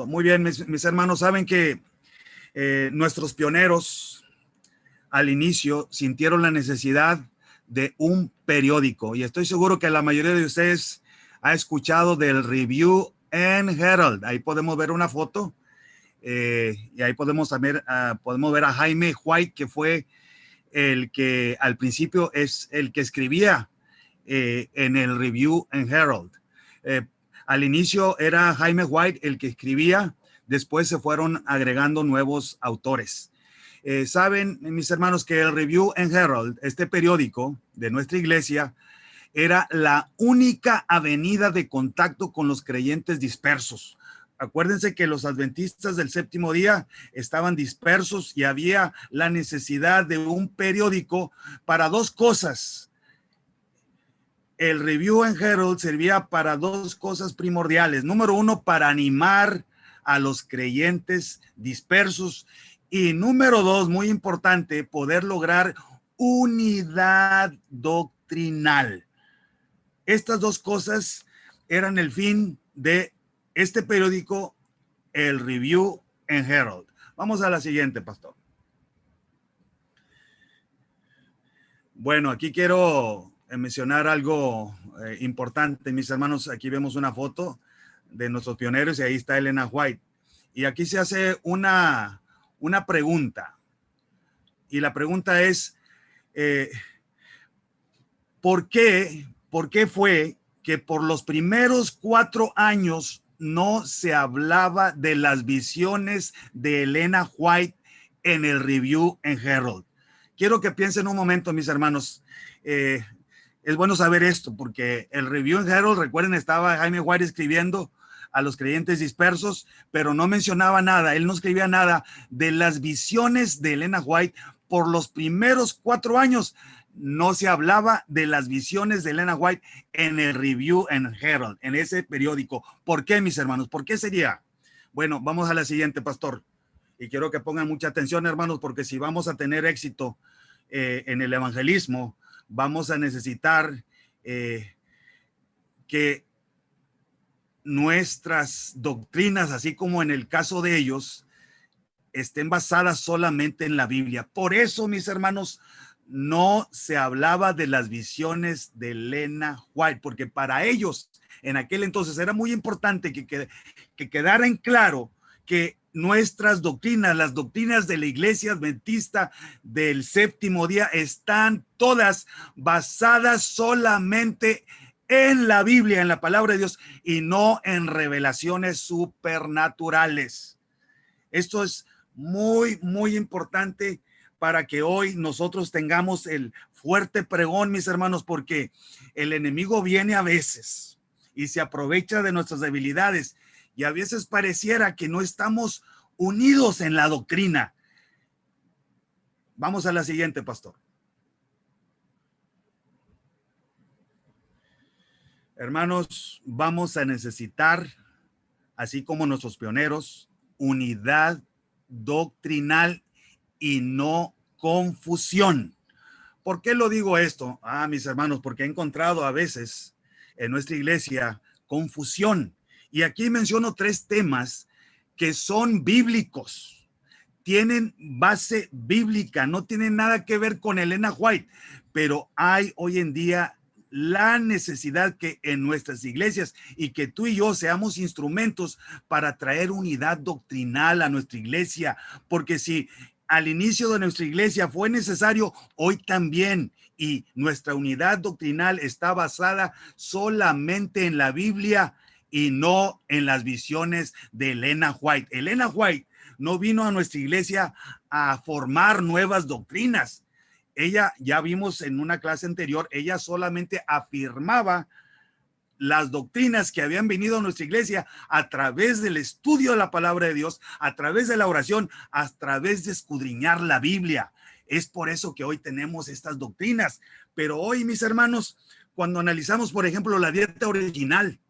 Muy bien, mis hermanos, saben que nuestros pioneros al inicio sintieron la necesidad de un periódico, y estoy seguro que la mayoría de ustedes ha escuchado del Review and Herald. Ahí podemos ver una foto, y ahí podemos ver a Jaime White, que fue el que al principio es el que escribía en el Review and Herald. Al inicio era Jaime White el que escribía, después se fueron agregando nuevos autores. Saben, mis hermanos, que el Review and Herald, este periódico de nuestra iglesia, era la única avenida de contacto con los creyentes dispersos. Acuérdense que los adventistas del séptimo día estaban dispersos y había la necesidad de un periódico para dos cosas. El Review and Herald servía para dos cosas primordiales. Número uno, para animar a los creyentes dispersos. Y número dos, muy importante, poder lograr unidad doctrinal. Estas dos cosas eran el fin de este periódico, el Review and Herald. Vamos a la siguiente, pastor. Bueno, aquí quiero mencionar algo importante, mis hermanos. Aquí vemos una foto de nuestros pioneros y ahí está Elena White. Y aquí se hace una pregunta. Y la pregunta es, ¿por qué fue que por los primeros 4 años no se hablaba de las visiones de Elena White en el Review and Herald? Quiero que piensen un momento, mis hermanos. Es bueno saber esto, porque el Review and Herald, recuerden, estaba Jaime White escribiendo a los creyentes dispersos, pero no mencionaba nada, él no escribía nada de las visiones de Elena White. Por los primeros 4 años no se hablaba de las visiones de Elena White en el Review and Herald, en ese periódico. ¿Por qué, mis hermanos? ¿Por qué sería? Bueno, vamos a la siguiente, pastor. Y quiero que pongan mucha atención, hermanos, porque si vamos a tener éxito en el evangelismo, vamos a necesitar que nuestras doctrinas, así como en el caso de ellos, estén basadas solamente en la Biblia. Por eso, mis hermanos, no se hablaba de las visiones de Elena White, porque para ellos en aquel entonces era muy importante que quedara en claro que nuestras doctrinas, las doctrinas de la iglesia adventista del séptimo día, están todas basadas solamente en la Biblia, en la palabra de Dios, y no en revelaciones supernaturales. Esto es muy, muy importante para que hoy nosotros tengamos el fuerte pregón, mis hermanos, porque el enemigo viene a veces y se aprovecha de nuestras debilidades, y a veces pareciera que no estamos unidos en la doctrina. Vamos a la siguiente, pastor. Hermanos, vamos a necesitar, así como nuestros pioneros, unidad doctrinal y no confusión. ¿Por qué lo digo esto? Mis hermanos, porque he encontrado a veces en nuestra iglesia confusión. Y aquí menciono 3 temas que son bíblicos, tienen base bíblica, no tienen nada que ver con Elena White, pero hay hoy en día la necesidad que en nuestras iglesias, y que tú y yo seamos instrumentos para traer unidad doctrinal a nuestra iglesia, porque si al inicio de nuestra iglesia fue necesario, hoy también, y nuestra unidad doctrinal está basada solamente en la Biblia y no en las visiones de Elena White. Elena White no vino a nuestra iglesia a formar nuevas doctrinas. Ella, ya vimos en una clase anterior, ella solamente afirmaba las doctrinas que habían venido a nuestra iglesia a través del estudio de la palabra de Dios, a través de la oración, a través de escudriñar la Biblia. Es por eso que hoy tenemos estas doctrinas. Pero hoy, mis hermanos, cuando analizamos, por ejemplo, la dieta original,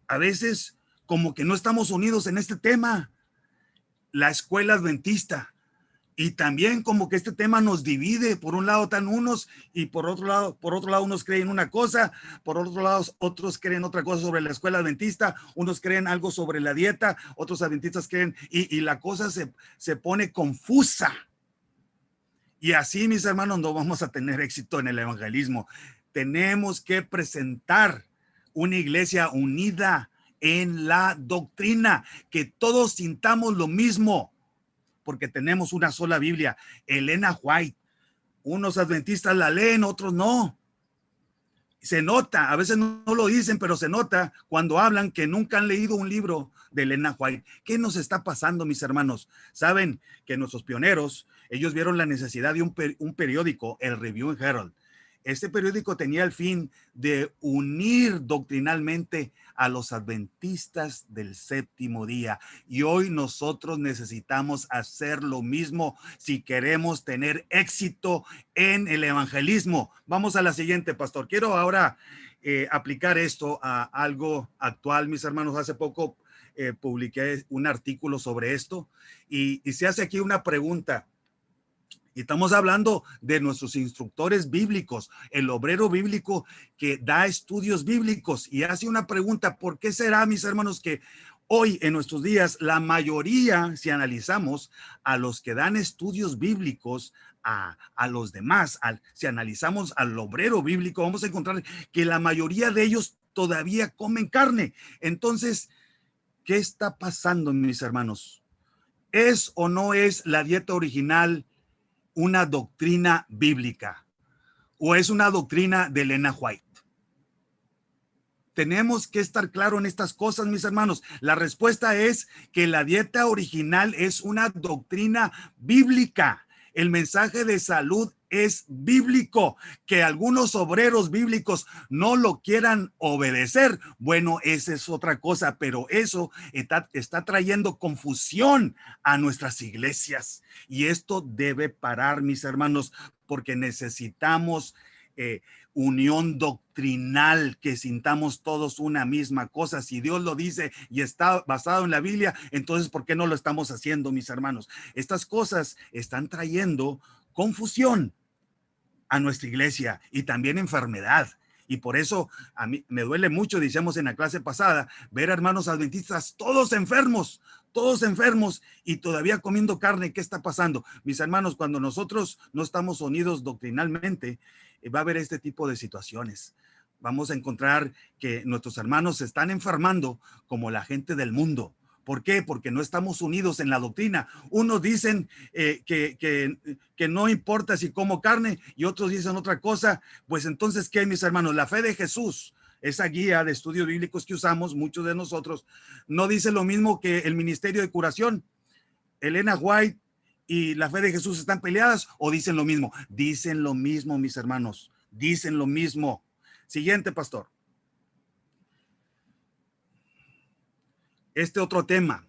a veces como que no estamos unidos en este tema. La escuela adventista Y también como que este tema nos divide. Por un lado están unos y por otro lado unos creen una cosa, por otro lado otros creen otra cosa sobre la escuela adventista, unos creen algo sobre la dieta, otros adventistas creen, y la cosa se pone confusa. Y así, mis hermanos, no vamos a tener éxito en el evangelismo. Tenemos que presentar una iglesia unida en la doctrina, que todos sintamos lo mismo, porque tenemos una sola Biblia. Elena White, unos adventistas la leen, otros no. Se nota, a veces no lo dicen, pero se nota cuando hablan que nunca han leído un libro de Elena White. ¿Qué nos está pasando, mis hermanos? Saben que nuestros pioneros, ellos vieron la necesidad de un periódico, el Review and Herald. Este periódico tenía el fin de unir doctrinalmente a los adventistas del séptimo día. Y hoy nosotros necesitamos hacer lo mismo si queremos tener éxito en el evangelismo. Vamos a la siguiente, pastor. Quiero ahora aplicar esto a algo actual, mis hermanos. Hace poco publiqué un artículo sobre esto y se hace aquí una pregunta. Y estamos hablando de nuestros instructores bíblicos, el obrero bíblico que da estudios bíblicos y hace una pregunta: ¿por qué será, mis hermanos, que hoy en nuestros días la mayoría, si analizamos a los que dan estudios bíblicos, a los demás, si analizamos al obrero bíblico, vamos a encontrar que la mayoría de ellos todavía comen carne? Entonces, ¿qué está pasando, mis hermanos? ¿Es o no es la dieta original una doctrina bíblica o es una doctrina de Elena White? Tenemos que estar claros en estas cosas, mis hermanos. La respuesta es que la dieta original es una doctrina bíblica. El mensaje de salud es bíblico. Que algunos obreros bíblicos no lo quieran obedecer, bueno, esa es otra cosa, pero eso está trayendo confusión a nuestras iglesias. Y esto debe parar, mis hermanos, porque necesitamos unión doctrinal, que sintamos todos una misma cosa. Si Dios lo dice y está basado en la Biblia, entonces ¿por qué no lo estamos haciendo, mis hermanos? Estas cosas están trayendo confusión a nuestra iglesia y también enfermedad. Y por eso a mí me duele mucho, decíamos en la clase pasada, ver a hermanos adventistas todos enfermos y todavía comiendo carne. ¿Qué está pasando? Mis hermanos, cuando nosotros no estamos unidos doctrinalmente, va a haber este tipo de situaciones. Vamos a encontrar que nuestros hermanos se están enfermando como la gente del mundo. ¿Por qué? Porque no estamos unidos en la doctrina. Unos dicen que no importa si como carne y otros dicen otra cosa. Pues entonces, ¿qué, mis hermanos? La fe de Jesús, esa guía de estudios bíblicos que usamos muchos de nosotros, no dice lo mismo que el ministerio de curación. Elena White y la fe de Jesús están peleadas, o dicen lo mismo. Dicen lo mismo, mis hermanos. Dicen lo mismo. Siguiente, pastor. Este otro tema,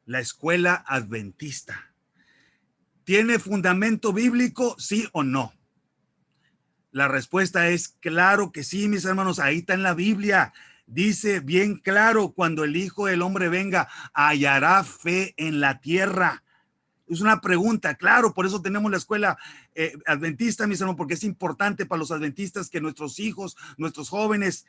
la escuela adventista. ¿Tiene fundamento bíblico, sí o no? La respuesta es claro que sí, mis hermanos. Ahí está en la Biblia. Dice bien claro: cuando el Hijo del Hombre venga, hallará fe en la tierra. Es una pregunta, claro, por eso tenemos la escuela adventista, mis hermanos, porque es importante para los adventistas que nuestros hijos, nuestros jóvenes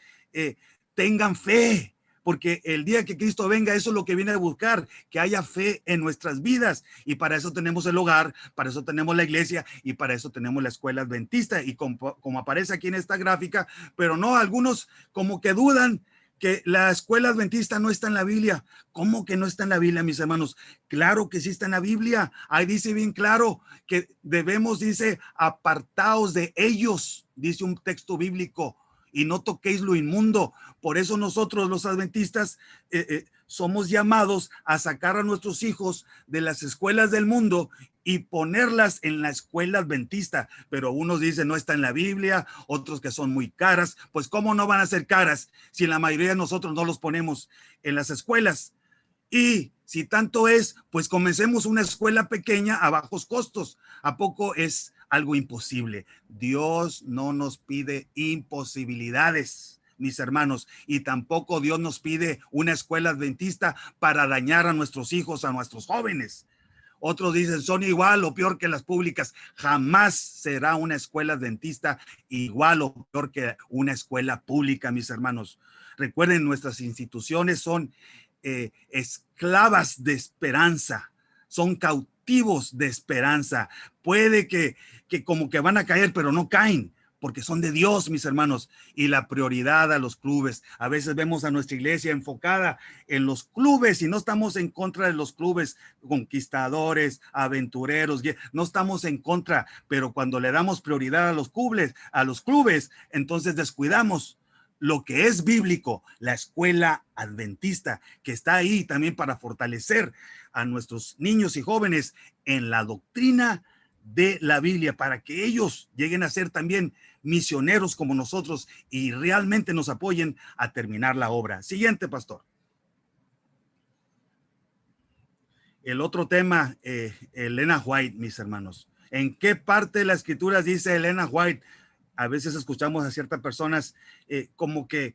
tengan fe, porque el día que Cristo venga, eso es lo que viene a buscar, que haya fe en nuestras vidas. Y para eso tenemos el hogar, para eso tenemos la iglesia y para eso tenemos la escuela adventista. Y como aparece aquí en esta gráfica, pero no, algunos como que dudan que la escuela adventista no está en la Biblia. ¿Cómo que no está en la Biblia, mis hermanos? Claro que sí está en la Biblia. Ahí dice bien claro que debemos, dice, apartaos de ellos, dice un texto bíblico, y no toquéis lo inmundo. Por eso nosotros los adventistas somos llamados a sacar a nuestros hijos de las escuelas del mundo y ponerlas en la escuela adventista. Pero unos dicen no está en la Biblia, otros que son muy caras. Pues ¿cómo no van a ser caras si la mayoría de nosotros no los ponemos en las escuelas? Y si tanto es, pues comencemos una escuela pequeña a bajos costos. ¿A poco es algo imposible? Dios no nos pide imposibilidades, mis hermanos, y tampoco Dios nos pide una escuela adventista para dañar a nuestros hijos, a nuestros jóvenes. Otros dicen, son igual o peor que las públicas. Jamás será una escuela adventista igual o peor que una escuela pública, mis hermanos. Recuerden, nuestras instituciones son esclavas de esperanza, son cautivos de esperanza. Puede que como que van a caer, pero no caen, porque son de Dios, mis hermanos. Y la prioridad a los clubes. A veces vemos a nuestra iglesia enfocada en los clubes y no estamos en contra de los clubes conquistadores, aventureros, no estamos en contra, pero cuando le damos prioridad a los clubes, entonces descuidamos lo que es bíblico, la escuela adventista, que está ahí también para fortalecer a nuestros niños y jóvenes en la doctrina de la Biblia, para que ellos lleguen a ser también misioneros como nosotros y realmente nos apoyen a terminar la obra. Siguiente, pastor. El otro tema, Elena White, mis hermanos. ¿En qué parte de la escritura dice Elena White? A veces escuchamos a ciertas personas como que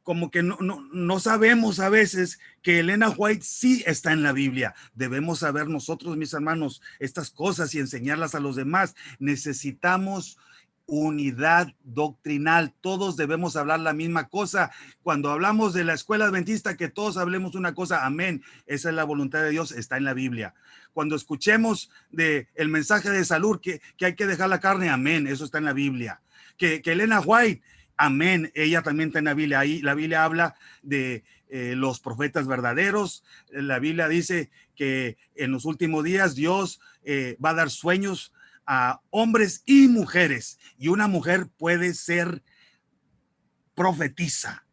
no sabemos a veces que Elena White sí está en la Biblia. Debemos saber nosotros, mis hermanos, estas cosas y enseñarlas a los demás. Necesitamos unidad doctrinal. Todos debemos hablar la misma cosa. Cuando hablamos de la escuela adventista, que todos hablemos una cosa. Amén. Esa es la voluntad de Dios. Está en la Biblia. Cuando escuchemos el mensaje de salud, que hay que dejar la carne. Amén. Eso está en la Biblia. Que Elena White, amén, ella también está en la Biblia. Ahí la Biblia habla de los profetas verdaderos. La Biblia dice que en los últimos días Dios va a dar sueños a hombres y mujeres, y una mujer puede ser profetisa.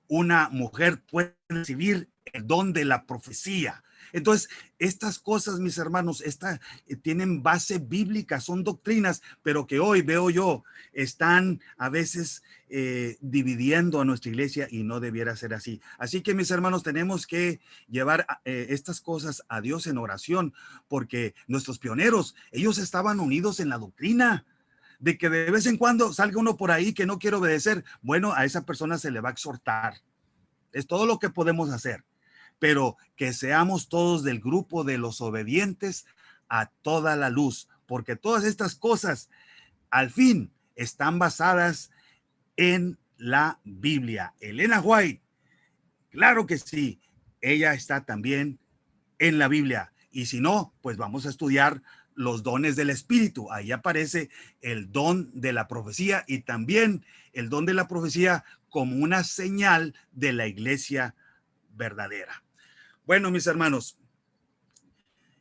Una mujer puede recibir el don de la profecía. Entonces, estas cosas, mis hermanos, tienen base bíblica, son doctrinas, pero que hoy veo yo están a veces dividiendo a nuestra iglesia y no debiera ser así. Así que, mis hermanos, tenemos que llevar estas cosas a Dios en oración, porque nuestros pioneros, ellos estaban unidos en la doctrina. De que de vez en cuando salga uno por ahí que no quiere obedecer, bueno, a esa persona se le va a exhortar. Es todo lo que podemos hacer. Pero que seamos todos del grupo de los obedientes a toda la luz, porque todas estas cosas al fin están basadas en la Biblia. Elena White, claro que sí, ella está también en la Biblia. Y si no, pues vamos a estudiar los dones del Espíritu. Ahí aparece el don de la profecía y también el don de la profecía como una señal de la iglesia verdadera. Bueno, mis hermanos,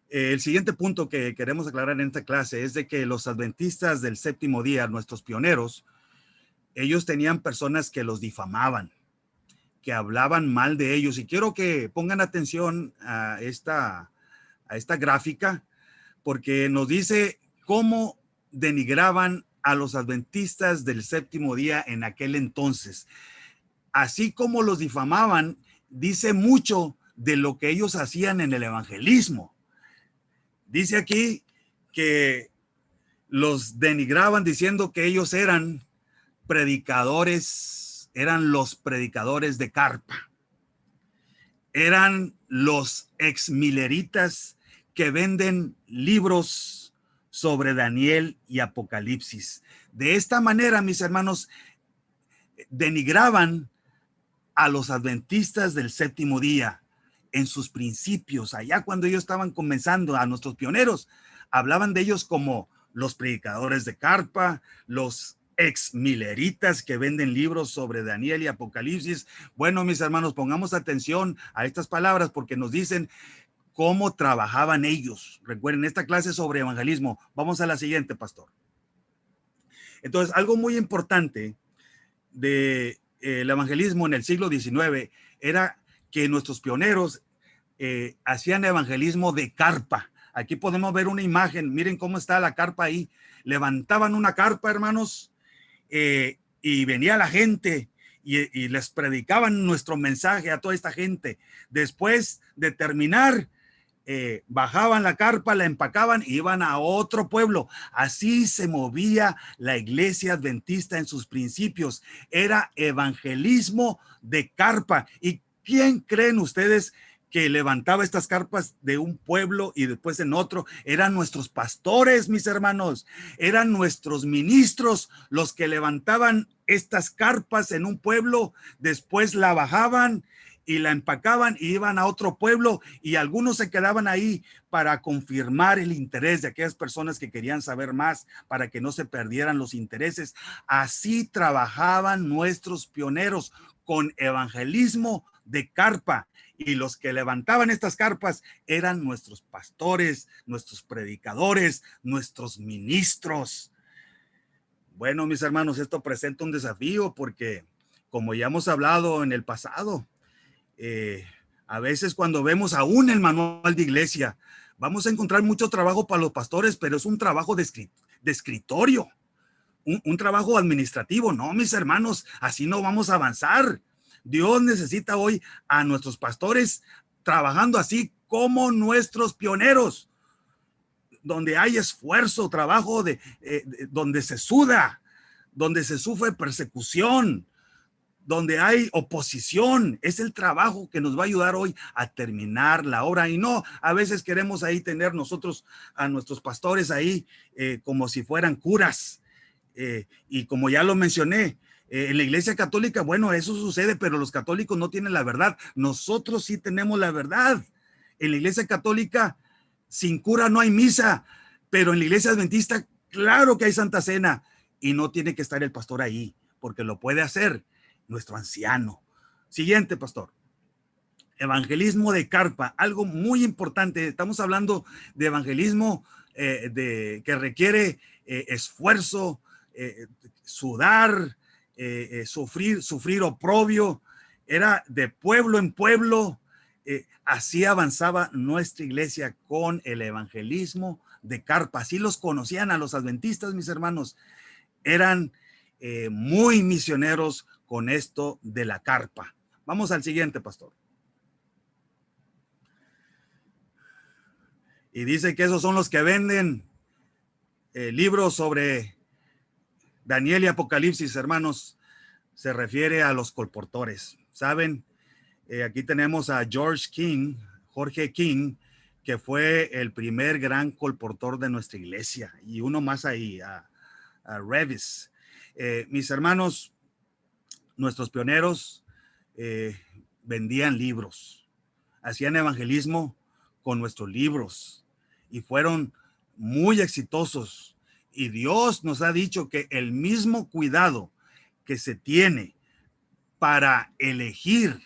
el siguiente punto que queremos aclarar en esta clase es de que los adventistas del séptimo día, nuestros pioneros, ellos tenían personas que los difamaban, que hablaban mal de ellos. Y quiero que pongan atención a esta gráfica, porque nos dice cómo denigraban a los adventistas del séptimo día en aquel entonces. Así como los difamaban, dice mucho de lo que ellos hacían en el evangelismo. Dice aquí que los denigraban diciendo que ellos eran predicadores, eran los predicadores de carpa. Eran los exmileritas que venden libros sobre Daniel y Apocalipsis. De esta manera, mis hermanos, denigraban a los adventistas del séptimo día en sus principios. Allá cuando ellos estaban comenzando, a nuestros pioneros, hablaban de ellos como los predicadores de carpa, los exmileritas que venden libros sobre Daniel y Apocalipsis. Bueno, mis hermanos, pongamos atención a estas palabras porque nos dicen cómo trabajaban ellos. Recuerden, esta clase sobre evangelismo. Vamos a la siguiente, pastor. Entonces, algo muy importante del evangelismo en el siglo XIX era que nuestros pioneros hacían evangelismo de carpa. Aquí podemos ver una imagen. Miren cómo está la carpa ahí. Levantaban una carpa, hermanos, y venía la gente y les predicaban nuestro mensaje a toda esta gente. Después de terminar, bajaban la carpa, la empacaban y iban a otro pueblo. Así se movía la iglesia adventista en sus principios. Era evangelismo de carpa. ¿Y quién creen ustedes que levantaba estas carpas de un pueblo y después en otro, eran nuestros pastores, mis hermanos, eran nuestros ministros los que levantaban estas carpas en un pueblo, después la bajaban y la empacaban y iban a otro pueblo, y algunos se quedaban ahí para confirmar el interés de aquellas personas que querían saber más, para que no se perdieran los intereses. Así trabajaban nuestros pioneros, con evangelismo de carpa. Y los que levantaban estas carpas eran nuestros pastores, nuestros predicadores, nuestros ministros. Bueno, mis hermanos, esto presenta un desafío porque, como ya hemos hablado en el pasado, a veces cuando vemos aún el manual de iglesia, vamos a encontrar mucho trabajo para los pastores, pero es un trabajo de escritorio, un trabajo administrativo. No, mis hermanos, así no vamos a avanzar. Dios necesita hoy a nuestros pastores trabajando así como nuestros pioneros, donde hay esfuerzo, trabajo donde se suda, donde se sufre persecución, donde hay oposición. Es el trabajo que nos va a ayudar hoy a terminar la obra. Y no, a veces queremos ahí tener nosotros a nuestros pastores ahí como si fueran curas. Y como ya lo mencioné, en la Iglesia Católica, bueno, eso sucede, pero los católicos no tienen la verdad. Nosotros sí tenemos la verdad. En la Iglesia Católica, sin cura no hay misa, pero en la Iglesia Adventista, claro que hay Santa Cena, y no tiene que estar el pastor ahí, porque lo puede hacer nuestro anciano. Siguiente, pastor. Evangelismo de carpa, algo muy importante. Estamos hablando de evangelismo que requiere esfuerzo, sudar, sufrir oprobio. Era de pueblo en pueblo. Así avanzaba nuestra iglesia con el evangelismo de carpa. Así los conocían a los adventistas, mis hermanos. Eran muy misioneros con esto de la carpa. Vamos al siguiente, pastor. Y dice que esos son los que venden libros sobre Daniel y Apocalipsis, hermanos. Se refiere a los colportores. ¿Saben? Aquí tenemos a Jorge King, que fue el primer gran colportor de nuestra iglesia. Y uno más ahí, a Revis. Mis hermanos, nuestros pioneros vendían libros, hacían evangelismo con nuestros libros y fueron muy exitosos. Y Dios nos ha dicho que el mismo cuidado que se tiene para elegir,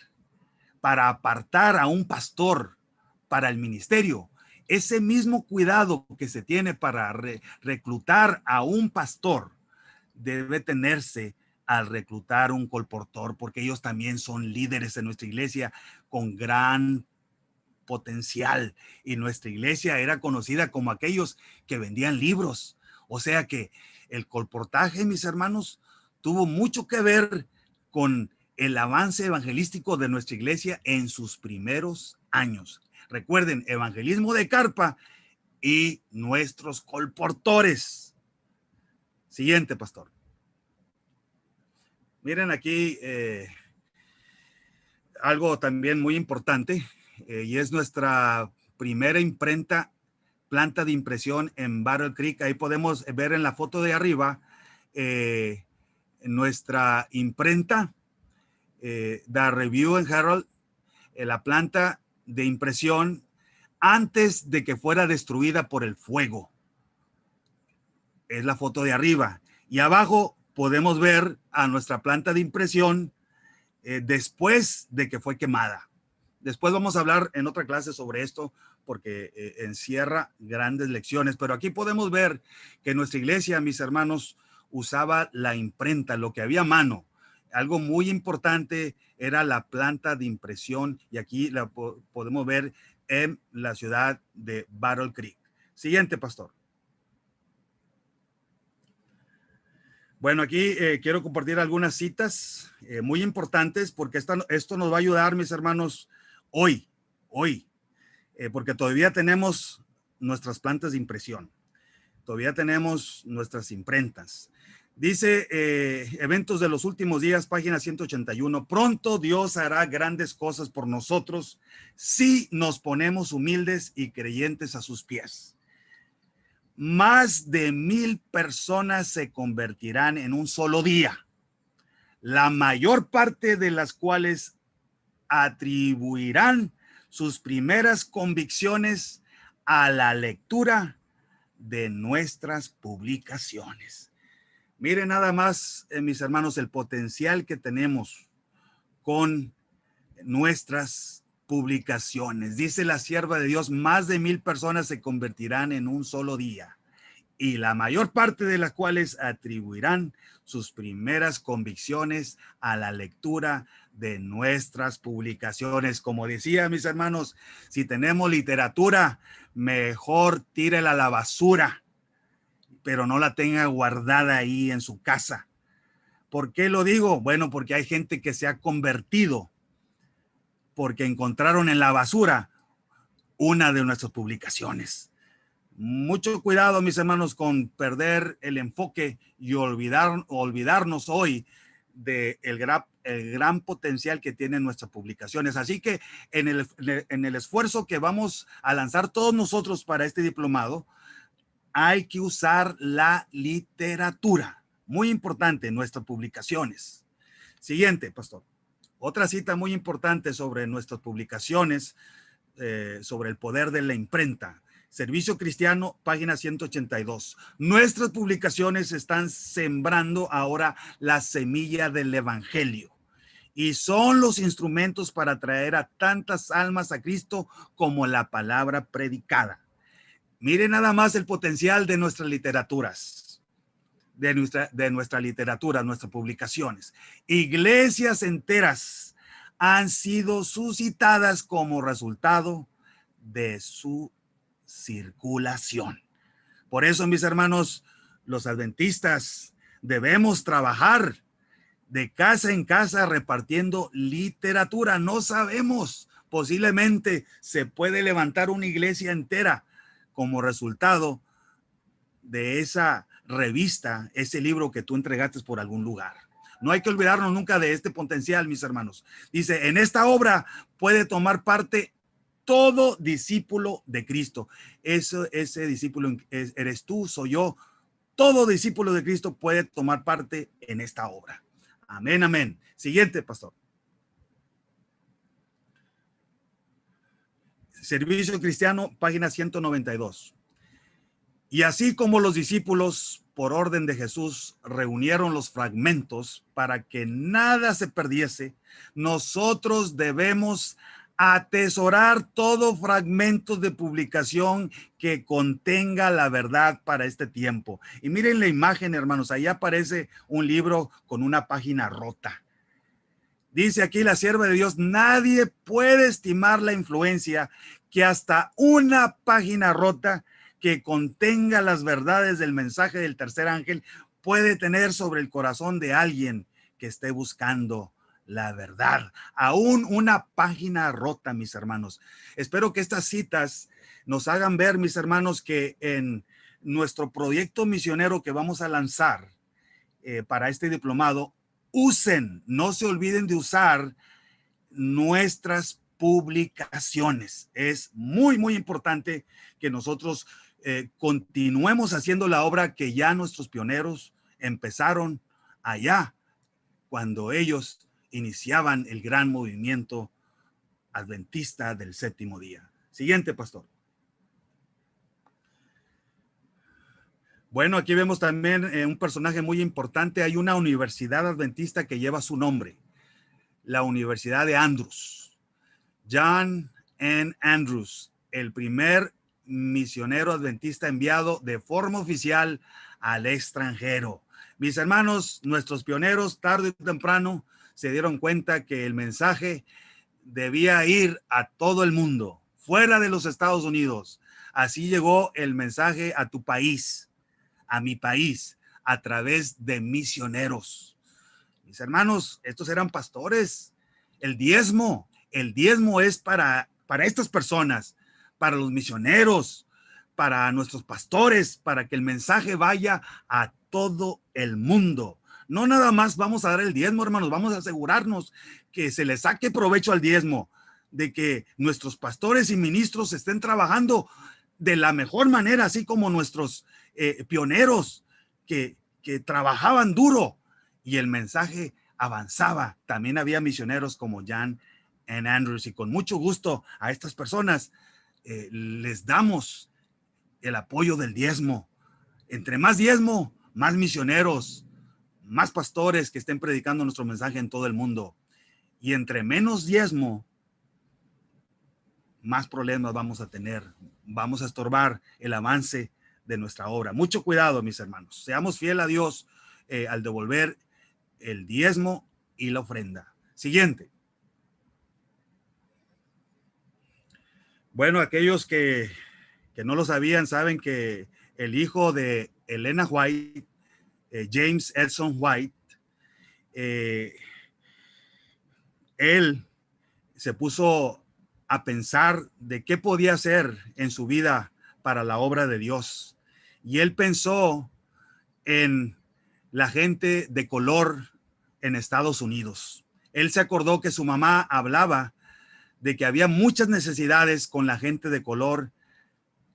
para apartar a un pastor para el ministerio, ese mismo cuidado que se tiene para reclutar a un pastor debe tenerse al reclutar un colportor, porque ellos también son líderes en nuestra iglesia con gran potencial, y nuestra iglesia era conocida como aquellos que vendían libros. O sea que el colportaje, mis hermanos, tuvo mucho que ver con el avance evangelístico de nuestra iglesia en sus primeros años. Recuerden, evangelismo de carpa y nuestros colportores. Siguiente, pastor. Miren aquí algo también muy importante, y es nuestra primera imprenta, planta de impresión en Battle Creek. Ahí podemos ver en la foto de arriba nuestra imprenta, The Review and Herald, la planta de impresión antes de que fuera destruida por el fuego. Es la foto de arriba. Y abajo podemos ver a nuestra planta de impresión después de que fue quemada. Después vamos a hablar en otra clase sobre esto, porque encierra grandes lecciones. Pero aquí podemos ver que nuestra iglesia, mis hermanos, usaba la imprenta, lo que había a mano. Algo muy importante era la planta de impresión, y aquí la podemos ver en la ciudad de Battle Creek. Siguiente, pastor. Bueno, aquí quiero compartir algunas citas muy importantes, porque esto nos va a ayudar, mis hermanos, hoy, porque todavía tenemos nuestras plantas de impresión, todavía tenemos nuestras imprentas, Dice Eventos de los Últimos Días, página 181. Pronto Dios hará grandes cosas por nosotros si nos ponemos humildes y creyentes a sus pies. Más de 1000 personas se convertirán en un solo día, la mayor parte de las cuales atribuirán sus primeras convicciones a la lectura de nuestras publicaciones. Miren nada más, mis hermanos, el potencial que tenemos con nuestras publicaciones. Dice la sierva de Dios, más de 1000 personas se convertirán en un solo día, y la mayor parte de las cuales atribuirán sus primeras convicciones a la lectura de nuestras publicaciones. Como decía, mis hermanos, si tenemos literatura, mejor tírela a la basura, pero no la tenga guardada ahí en su casa. ¿Por qué lo digo? Bueno, porque hay gente que se ha convertido porque encontraron en la basura una de nuestras publicaciones. Mucho cuidado, mis hermanos, con perder el enfoque y olvidarnos hoy del gran potencial que tienen nuestras publicaciones. Así que en el esfuerzo que vamos a lanzar todos nosotros para este diplomado, hay que usar la literatura. Muy importante, nuestras publicaciones. Siguiente, pastor. Otra cita muy importante sobre nuestras publicaciones, sobre el poder de la imprenta. Servicio Cristiano, página 182. Nuestras publicaciones están sembrando ahora la semilla del evangelio y son los instrumentos para traer a tantas almas a Cristo como la palabra predicada. Miren nada más el potencial de nuestras literaturas, de nuestra literatura, nuestras publicaciones. Iglesias enteras han sido suscitadas como resultado de su circulación. Por eso, mis hermanos, los adventistas debemos trabajar de casa en casa repartiendo literatura. No sabemos, posiblemente se puede levantar una iglesia entera como resultado de esa revista, ese libro que tú entregaste por algún lugar. No hay que olvidarnos nunca de este potencial, mis hermanos. Dice, en esta obra puede tomar parte todo discípulo de Cristo. Ese discípulo eres tú, soy yo. Todo discípulo de Cristo puede tomar parte en esta obra. Amén, amén. Siguiente, pastor. Servicio Cristiano, página 192. Y así como los discípulos, por orden de Jesús, reunieron los fragmentos para que nada se perdiese, nosotros debemos atesorar todo fragmento de publicación que contenga la verdad para este tiempo. Y miren la imagen, hermanos, ahí aparece un libro con una página rota. Dice aquí la sierva de Dios, nadie puede estimar la influencia que hasta una página rota que contenga las verdades del mensaje del tercer ángel puede tener sobre el corazón de alguien que esté buscando la verdad. Aún una página rota, mis hermanos. Espero que estas citas nos hagan ver, mis hermanos, que en nuestro proyecto misionero que vamos a lanzar para este diplomado, no se olviden de usar nuestras publicaciones. Es muy, muy importante que nosotros continuemos haciendo la obra que ya nuestros pioneros empezaron allá cuando ellos iniciaban el gran movimiento adventista del séptimo día. Siguiente, pastor. Bueno, aquí vemos también un personaje muy importante. Hay una universidad adventista que lleva su nombre, la Universidad de Andrews. John N. Andrews, el primer misionero adventista enviado de forma oficial al extranjero. Mis hermanos, nuestros pioneros, tarde o temprano, se dieron cuenta que el mensaje debía ir a todo el mundo, fuera de los Estados Unidos. Así llegó el mensaje a tu país, a mi país, a través de misioneros. Mis hermanos, estos eran pastores. El diezmo es para estas personas, para los misioneros, para nuestros pastores, para que el mensaje vaya a todo el mundo. No nada más vamos a dar el diezmo, hermanos, vamos a asegurarnos que se le saque provecho al diezmo, de que nuestros pastores y ministros estén trabajando de la mejor manera, así como nuestros pioneros que trabajaban duro y el mensaje avanzaba. También había misioneros como Jan and Andrews, y con mucho gusto a estas personas les damos el apoyo del diezmo. Entre más diezmo, más misioneros, más pastores que estén predicando nuestro mensaje en todo el mundo. Y entre menos diezmo, más problemas vamos a tener. Vamos a estorbar el avance de nuestra obra. Mucho cuidado, mis hermanos. Seamos fieles a Dios al devolver el diezmo y la ofrenda. Siguiente. Bueno, aquellos que no lo sabían, saben que el hijo de Elena White, James Edson White, él se puso a pensar de qué podía hacer en su vida para la obra de Dios. Y él pensó en la gente de color en Estados Unidos. Él se acordó que su mamá hablaba de que había muchas necesidades con la gente de color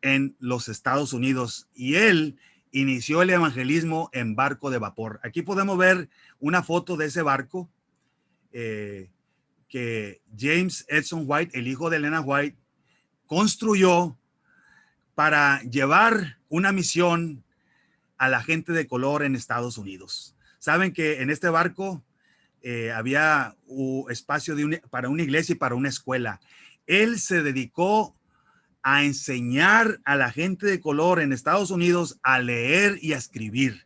en los Estados Unidos, y él inició el evangelismo en barco de vapor. Aquí podemos ver una foto de ese barco que James Edson White, el hijo de Elena White, construyó para llevar una misión a la gente de color en Estados Unidos. Saben que en este barco había espacio para una iglesia y para una escuela. Él se dedicó a enseñar a la gente de color en Estados Unidos a leer y a escribir.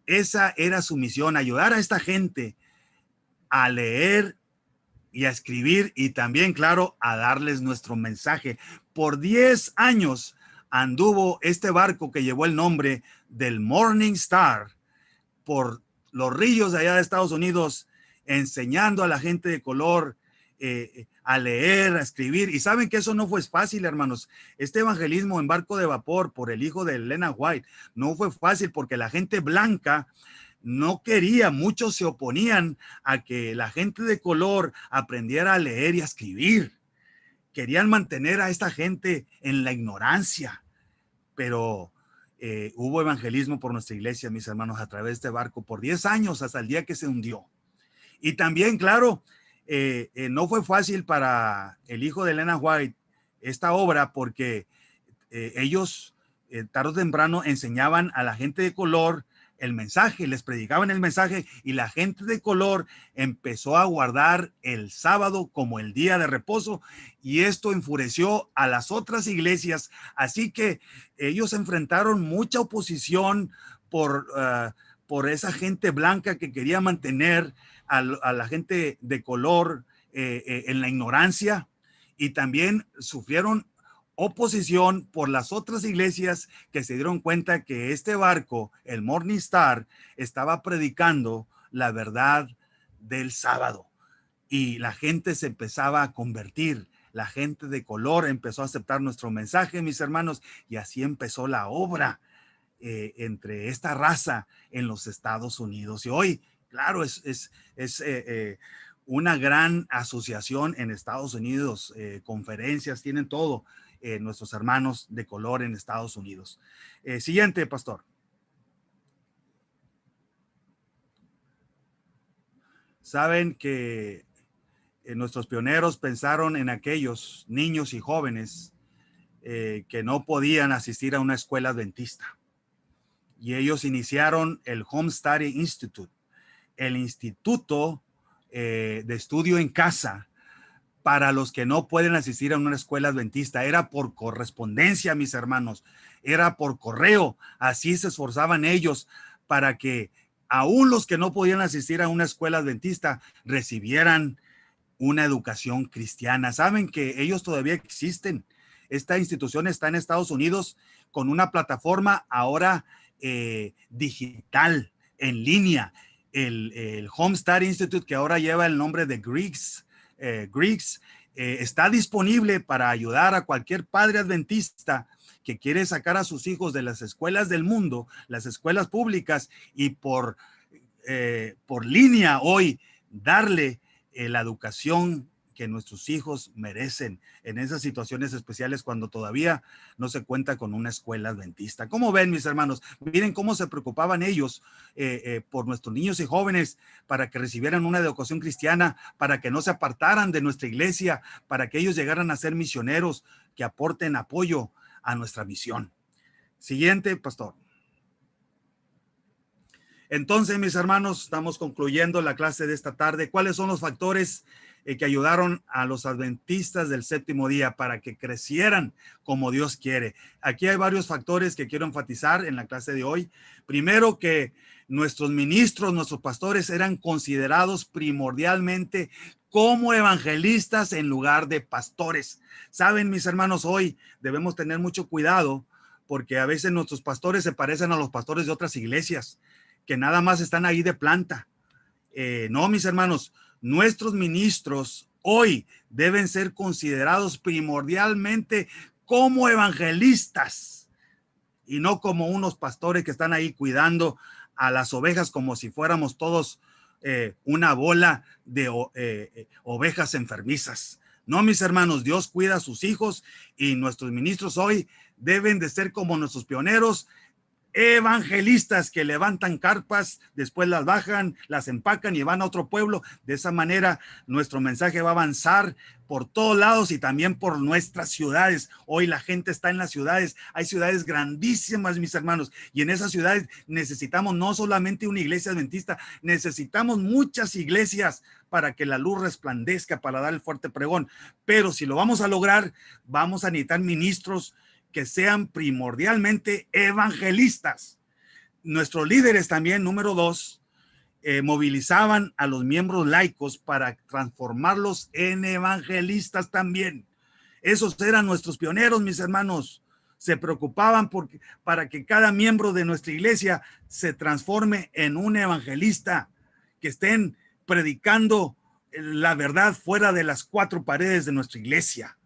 Esa era su misión, ayudar a esta gente a leer y a escribir, y también, claro, a darles nuestro mensaje. Por 10 años anduvo este barco que llevó el nombre del Morning Star por los ríos de allá de Estados Unidos, enseñando a la gente de color a leer, a escribir. Y saben que eso no fue fácil, hermanos. Este evangelismo en barco de vapor por el hijo de Elena White no fue fácil, porque la gente blanca no quería, muchos se oponían a que la gente de color aprendiera a leer y a escribir. Querían mantener a esta gente en la ignorancia, pero hubo evangelismo por nuestra iglesia, mis hermanos, a través de este barco por 10 años hasta el día que se hundió. Y también, claro, no fue fácil para el hijo de Elena White esta obra, porque ellos tarde o temprano enseñaban a la gente de color el mensaje, les predicaban el mensaje, y la gente de color empezó a guardar el sábado como el día de reposo, y esto enfureció a las otras iglesias. Así que ellos enfrentaron mucha oposición por esa gente blanca que quería mantener a la gente de color en la ignorancia, y también sufrieron oposición por las otras iglesias que se dieron cuenta que este barco, el Morning Star, estaba predicando la verdad del sábado, y la gente se empezaba a convertir. La gente de color empezó a aceptar nuestro mensaje, mis hermanos, y así empezó la obra entre esta raza en los Estados Unidos. Y hoy, claro, es una gran asociación en Estados Unidos, conferencias, tienen todo. Nuestros hermanos de color en Estados Unidos. Siguiente, pastor. Saben que nuestros pioneros pensaron en aquellos niños y jóvenes que no podían asistir a una escuela adventista, y ellos iniciaron el Home Study Institute, el instituto de estudio en casa para los que no pueden asistir a una escuela adventista. Era por correspondencia, mis hermanos, era por correo. Así se esforzaban ellos para que aún los que no podían asistir a una escuela adventista recibieran una educación cristiana. Saben que ellos todavía existen. Esta institución está en Estados Unidos con una plataforma ahora digital, en línea, el Home Study Institute, que ahora lleva el nombre de Greeks, está disponible para ayudar a cualquier padre adventista que quiere sacar a sus hijos de las escuelas del mundo, las escuelas públicas, y por línea hoy darle la educación que nuestros hijos merecen en esas situaciones especiales cuando todavía no se cuenta con una escuela adventista. ¿Cómo ven, mis hermanos? Miren cómo se preocupaban ellos por nuestros niños y jóvenes para que recibieran una educación cristiana, para que no se apartaran de nuestra iglesia, para que ellos llegaran a ser misioneros que aporten apoyo a nuestra misión. Siguiente, pastor. Entonces, mis hermanos, estamos concluyendo la clase de esta tarde. ¿Cuáles son los factores que ayudaron a los adventistas del séptimo día para que crecieran como Dios quiere? Aquí hay varios factores que quiero enfatizar en la clase de hoy. Primero, que nuestros ministros, nuestros pastores eran considerados primordialmente como evangelistas en lugar de pastores. Saben, mis hermanos, hoy debemos tener mucho cuidado porque a veces nuestros pastores se parecen a los pastores de otras iglesias, que nada más están ahí de planta. No, mis hermanos, nuestros ministros hoy deben ser considerados primordialmente como evangelistas y no como unos pastores que están ahí cuidando a las ovejas como si fuéramos todos una bola de ovejas enfermizas. No, mis hermanos, Dios cuida a sus hijos y nuestros ministros hoy deben de ser como nuestros pioneros, evangelistas que levantan carpas, después las bajan, las empacan y van a otro pueblo. De esa manera nuestro mensaje va a avanzar por todos lados y también por nuestras ciudades. Hoy la gente está en las ciudades, hay ciudades grandísimas, mis hermanos, y en esas ciudades necesitamos no solamente una iglesia adventista, necesitamos muchas iglesias para que la luz resplandezca, para dar el fuerte pregón. Pero si lo vamos a lograr, vamos a necesitar ministros que sean primordialmente evangelistas. Nuestros líderes también, número 2, movilizaban a los miembros laicos para transformarlos en evangelistas también. Esos eran nuestros pioneros, mis hermanos. Se preocupaban para que cada miembro de nuestra iglesia se transforme en un evangelista, que estén predicando la verdad fuera de las 4 paredes de nuestra iglesia.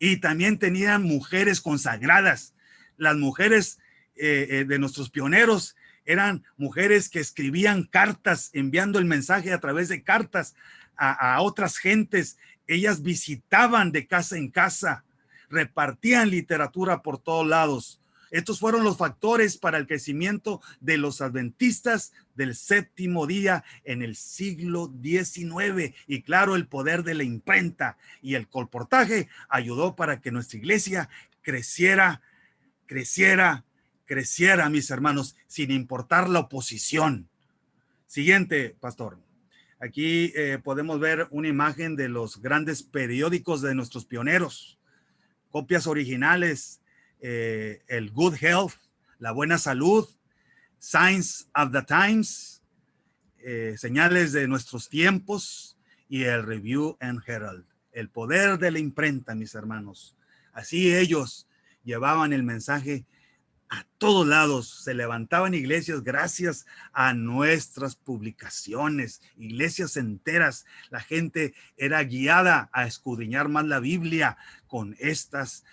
Y también tenían mujeres consagradas. Las mujeres de nuestros pioneros eran mujeres que escribían cartas, enviando el mensaje a través de cartas a otras gentes. Ellas visitaban de casa en casa, repartían literatura por todos lados. Estos fueron los factores para el crecimiento de los adventistas del séptimo día en el siglo XIX. Y claro, el poder de la imprenta y el colportaje ayudó para que nuestra iglesia creciera, mis hermanos, sin importar la oposición. Siguiente, pastor. Aquí podemos ver una imagen de los grandes periódicos de nuestros pioneros, copias originales. El Good Health, la buena salud, Signs of the Times, señales de nuestros tiempos, y el Review and Herald. El poder de la imprenta, mis hermanos. Así ellos llevaban el mensaje a todos lados. Se levantaban iglesias gracias a nuestras publicaciones, iglesias enteras. La gente era guiada a escudriñar más la Biblia con estas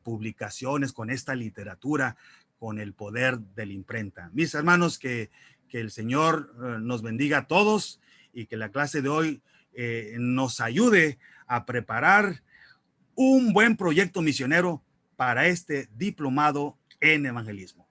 publicaciones, con esta literatura, con el poder de la imprenta. Mis hermanos, que el Señor nos bendiga a todos y que la clase de hoy nos ayude a preparar un buen proyecto misionero para este diplomado en evangelismo.